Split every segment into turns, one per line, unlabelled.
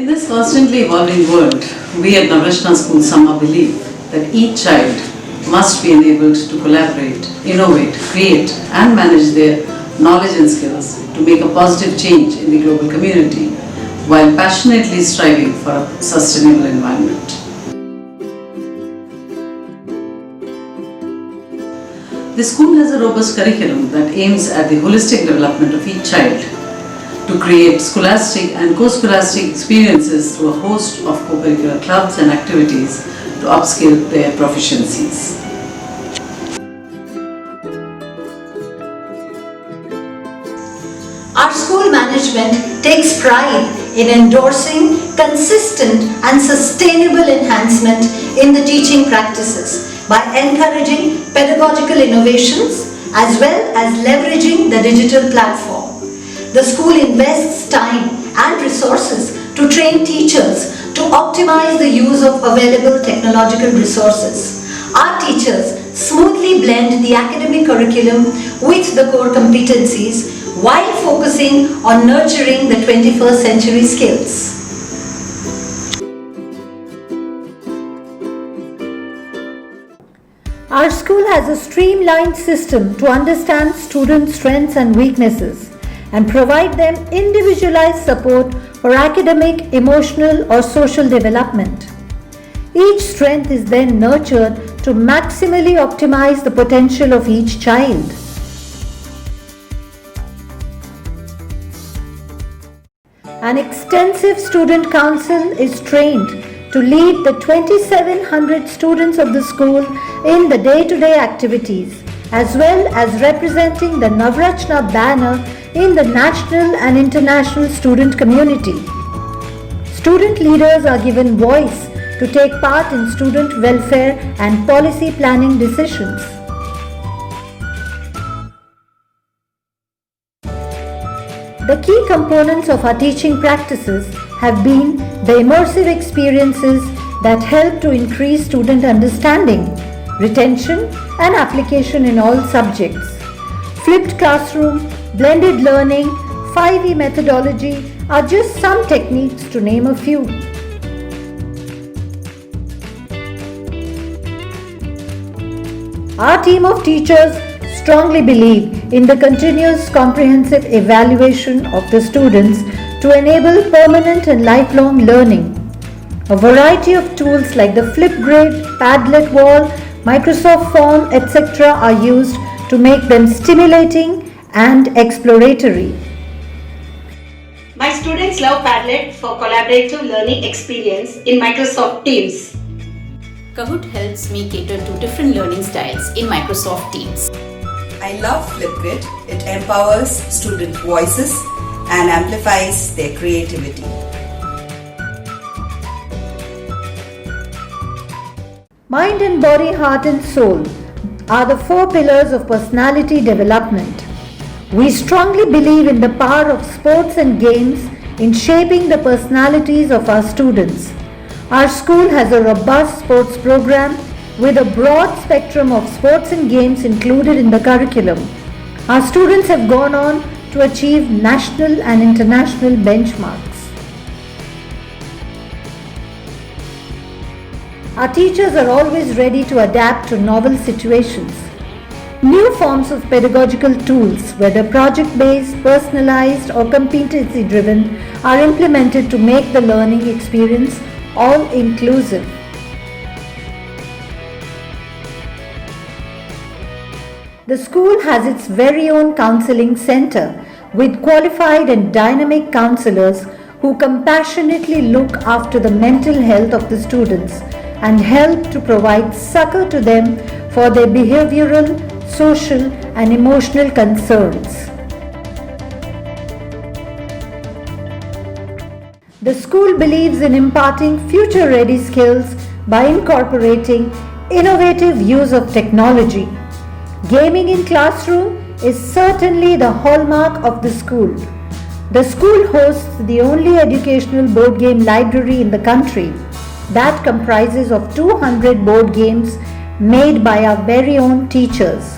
this constantly evolving world, we at Navrashna School Sama believe that each child must be enabled to collaborate, innovate, create and manage their knowledge and skills to make a positive change in the global community while passionately striving for a sustainable environment. The school has a robust curriculum that aims at the holistic development of each child to create scholastic and co-scholastic experiences through a host of co-curricular clubs and activities to upskill their proficiencies.
Our school management takes pride in endorsing consistent and sustainable enhancement in the teaching practices by encouraging pedagogical innovations as well as leveraging the digital platform. The school invests time and resources to train teachers to optimize the use of available technological resources. Our teachers smoothly blend the academic curriculum with the core competencies while focusing on nurturing the 21st century skills.
Our school has a streamlined system to understand students' strengths and weaknesses and provide them individualized support for academic, emotional or social development. Each strength is then nurtured to maximally optimize the potential of each child. An extensive student council is trained to lead the 2,700 students of the school in the day-to-day activities, as well as representing the Navrachna banner in the national and international student community. Student leaders are given voice to take part in student welfare and policy planning decisions. The key components of our teaching practices have been the immersive experiences that help to increase student understanding, retention and application in all subjects. Flipped classroom, blended learning, 5E methodology are just some techniques to name a few. Our team of teachers strongly believe in the continuous comprehensive evaluation of the students to enable permanent and lifelong learning. A variety of tools like the Flipgrid, Padlet Wall, Microsoft Form, etc. are used to make them stimulating and exploratory.
My students love Padlet for collaborative learning experience in Microsoft Teams.
Kahoot helps me cater to different learning styles in Microsoft Teams.
I love Flipgrid. It empowers student voices and amplifies their creativity.
Mind and body, heart and soul are the four pillars of personality development. We strongly believe in the power of sports and games in shaping the personalities of our students. Our school has a robust sports program with a broad spectrum of sports and games included in the curriculum. Our students have gone on to achieve national and international benchmarks. Our teachers are always ready to adapt to novel situations. New forms of pedagogical tools, whether project-based, personalized or competency-driven, are implemented to make the learning experience all-inclusive. The school has its very own counseling center with qualified and dynamic counselors who compassionately look after the mental health of the students and help to provide succor to them for their behavioral, social and emotional concerns. The school believes in imparting future-ready skills by incorporating innovative use of technology. Gaming in classroom is certainly the hallmark of the school. The school hosts the only educational board game library in the country that comprises of 200 board games made by our very own teachers.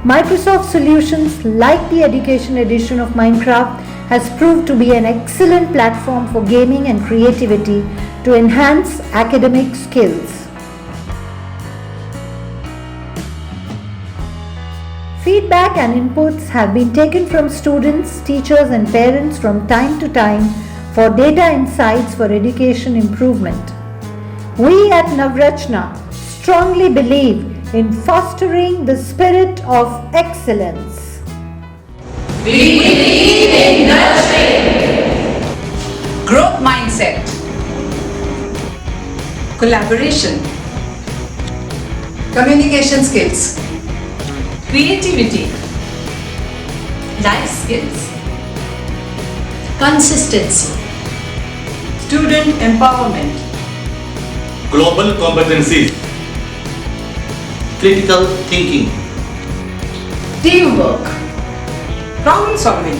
Microsoft solutions like the Education Edition of Minecraft has proved to be an excellent platform for gaming and creativity to enhance academic skills. Feedback and inputs have been taken from students, teachers and parents from time to time for data insights for education improvement. We at Navrachna strongly believe in fostering the spirit of excellence.
We believe in nurturing growth mindset, collaboration, communication skills, creativity, life skills, consistency, student empowerment,
global competencies, critical thinking,
teamwork, problem solving,